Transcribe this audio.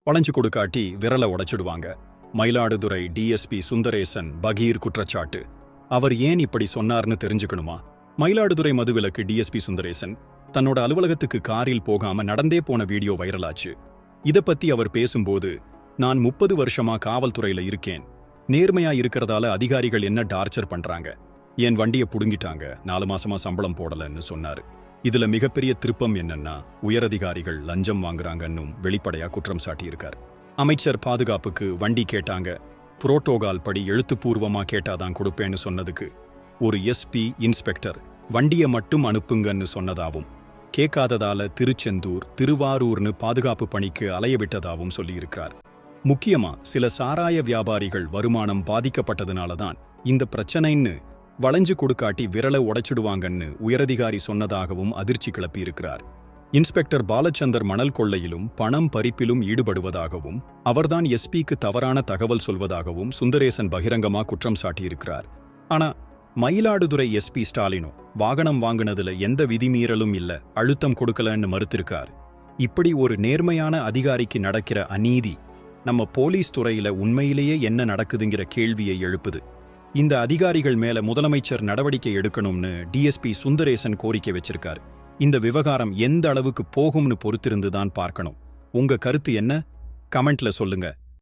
வளைஞ்சு கொடுக்காட்டி விரல உடைச்சிடுவாங்க. மயிலாடுதுறை டிஎஸ்பி சுந்தரேசன் பகீர் குற்றச்சாட்டு. அவர் ஏன் இப்படி சொன்னார்னு தெரிஞ்சுக்கணுமா? மயிலாடுதுறை மதுவிலக்கு டிஎஸ்பி சுந்தரேசன் தன்னோட அலுவலகத்துக்கு காரில் போகாம நடந்தே போன வீடியோ வைரலாச்சு. இத பத்தி அவர் பேசும்போது, நான் 30 வருஷமா காவல்துறையில இருக்கேன். நேர்மையா இருக்கிறதால அதிகாரிகள் என்ன டார்ச்சர் பண்றாங்க, என் வண்டியை புடுங்கிட்டாங்க, 4 மாசமா சம்பளம் போடலன்னு சொன்னாரு. இதுல மிகப்பெரிய திருப்பம் என்னன்னா, உயரதிகாரிகள் லஞ்சம் வாங்குறாங்கன்னும் வெளிப்படையா குற்றம் சாட்டியிருக்கார். அமைச்சர் பாதுகாப்புக்கு வண்டி கேட்டாங்க, புரோட்டோகால் படி எழுத்துப்பூர்வமா கேட்டாதான் கொடுப்பேன்னு சொன்னதுக்கு ஒரு எஸ்பி இன்ஸ்பெக்டர் வண்டியை மட்டும் அனுப்புங்கன்னு சொன்னதாவும், கேட்காததால திருச்செந்தூர் திருவாரூர்னு பாதுகாப்பு பணிக்கு அலைய விட்டதாவும் சொல்லியிருக்கிறார். முக்கியமா சில சாராய வியாபாரிகள் வருமானம் பாதிக்கப்பட்டதுனாலதான் இந்த பிரச்சனைன்னு வளைஞ்சு கொடுக்காட்டி விரல உடைச்சிடுவாங்கன்னு உயரதிகாரி சொன்னதாகவும் அதிர்ச்சி கிளப்பியிருக்கிறார். இன்ஸ்பெக்டர் பாலச்சந்தர் மணல் கொள்ளையிலும் பணம் பறிப்பிலும் ஈடுபடுவதாகவும் அவர்தான் எஸ்பிக்கு தவறான தகவல் சொல்வதாகவும் சுந்தரேசன் பகிரங்கமா குற்றம் சாட்டியிருக்கிறார். ஆனா மயிலாடுதுறை எஸ்பி ஸ்டாலினோ வாகனம் வாங்கினதுல எந்த விதிமீறலும் இல்ல, அழுத்தம் கொடுக்கலன்னு மறுத்திருக்கார். இப்படி ஒரு நேர்மையான அதிகாரிக்கு நடக்கிற அநீதி நம்ம போலீஸ் துறையில உண்மையிலேயே என்ன நடக்குதுங்கிற கேள்வியை எழுப்புது. இந்த அதிகாரிகள் மேல முதலமைச்சர் நடவடிக்கை எடுக்கணும்னு டிஎஸ்பி சுந்தரேசன் கோரிக்கை வச்சிருக்காரு. இந்த விவகாரம் எந்த அளவுக்கு போகும்னு பொறுத்திருந்துதான் பார்க்கணும். உங்க கருத்து என்ன? கமெண்ட்ல சொல்லுங்க.